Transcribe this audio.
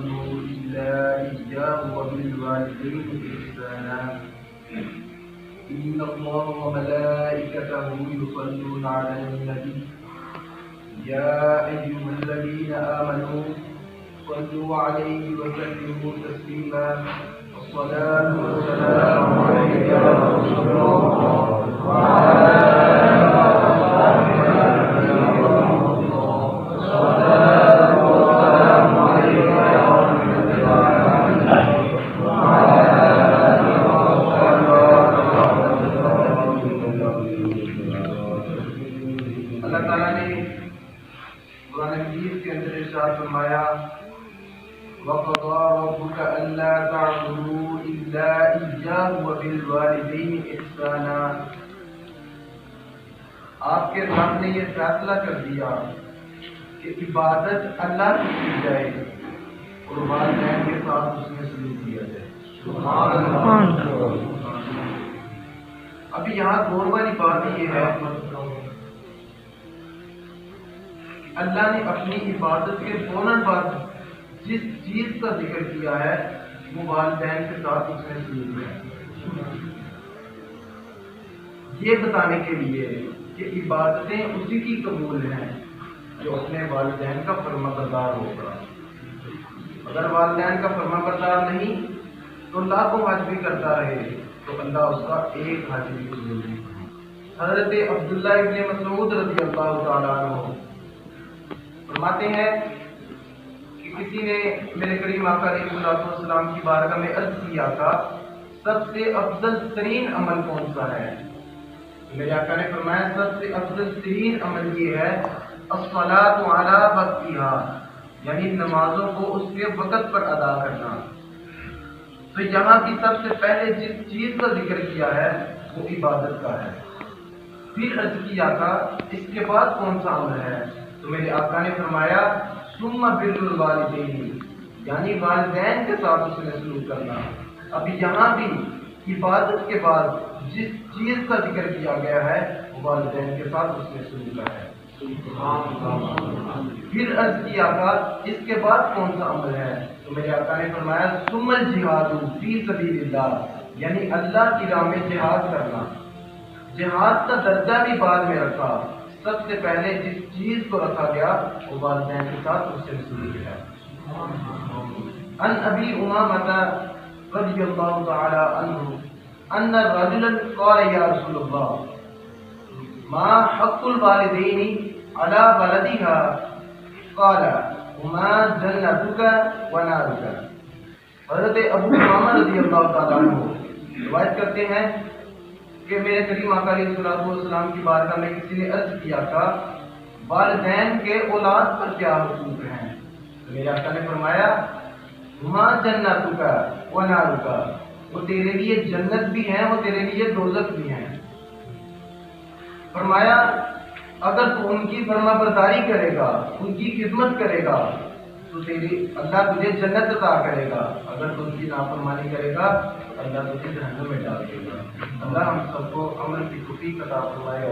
إلا إياه وبالوالدين إحسانا إن الله وملائكته يصلون على النبي يا أيها الذين آمنوا صلوا عليه وسلموا تسليما الصلاة والسلام عليك يا رسول الله وعلى اللہ تعالیٰ نے قرآن مجید کے اندر ارشاد فرمایا وَقَضَىٰ رَبُّكَ أَلَّا تَعْبُدُوا إِلَّا إِيَّاهُ وَبِالْوَالِدَيْنِ إِحْسَانًا۔ آپ کے رب نے یہ فیصلہ کر دیا کہ عبادت اللہ کی کی جائے اور والدین کے ساتھ اس میں سلوک کیا جائے۔ سبحان اللہ۔ ابھی یہاں غور والی بات یہ ہے اللہ نے اپنی عبادت کے فوراً بعد جس چیز کا ذکر کیا ہے وہ والدین کے ساتھ اس میں سلوک ہے، یہ بتانے کے لیے کہ عبادتیں اسی کی قبول ہیں جو اپنے والدین کا فرمانبردار ہوگا۔ اگر والدین کا فرمانبردار نہیں تو لاکھوں حج بھی کرتا رہے تو اللہ اس کا ایک حج بھی قبول نہیں۔ حضرت عبداللہ ابن مسعود رضی اللہ تعالیٰ عنہ فرماتے ہیں کہ کسی نے میرے کریم آقا علیہ السلام کی بارگاہ میں عرض کیا تھا سب سے افضل ترین عمل کون سا ہے؟ میرے آقا نے فرمایا سب سے افضل ترین عمل یہ ہے الصلاۃ علی وقتہا، یعنی نمازوں کو اس کے وقت پر ادا کرنا۔ تو یہاں بھی سب سے پہلے جس چیز کا ذکر کیا ہے وہ عبادت کا ہے، پھر عرض کیا تھا اس کے بعد کون سا عمل ہے؟ تو میرے آقا نے فرمایا ثم بر الوالدین، یعنی والدین کے ساتھ اس نے سلوک کرنا۔ ابھی یہاں بھی عبادت کے بعد جس چیز کا ذکر کیا گیا ہے وہ والدین کے ساتھ اس نے سلوک کا ہے۔ پھر عرض کیا تھا اس کے بعد کون سا عمل ہے؟ تو میرے آقا نے فرمایا ثم الجہاد فی سبیل اللہ، یعنی اللہ کی راہ میں جہاد کرنا۔ جہاد کا درجہ بھی بعد میں رکھا، سب سے پہلے جس چیز کو رکھا گیا وہ والدین کے ساتھ اس سے سلوک ہے۔ ان ابی امامہ رضی اللہ تعالی عنہ ان رجلا قال یا رسول اللہ ما حق الوالدین علی ولدها قال هما جنتک ونارک۔ حضرت ابو امامہ رضی اللہ تعالی عنہ روایت کرتے ہیں کہ میرے کریم آقا علیہ السلام کی بارگاہ میں کسی نے عرض کیا تھا والدین کے اولاد پر کیا حقوق ہیں؟ میرے آقا نے فرمایا ہما جنتک ونارک، وہ تیرے لیے جنت بھی ہیں وہ تیرے لیے دوزخ بھی ہیں۔ فرمایا اگر تو ان کی فرما برداری کرے گا ان کی خدمت کرے گا تو تیری اللہ تجھے جنت عطا کرے گا، اگر تو ان کی نافرمانی کرے گا تو اللہ تجھے جہنم میں ڈال دے گا۔ اللہ ہم سب کو عمل کی توفیق عطا فرمائے۔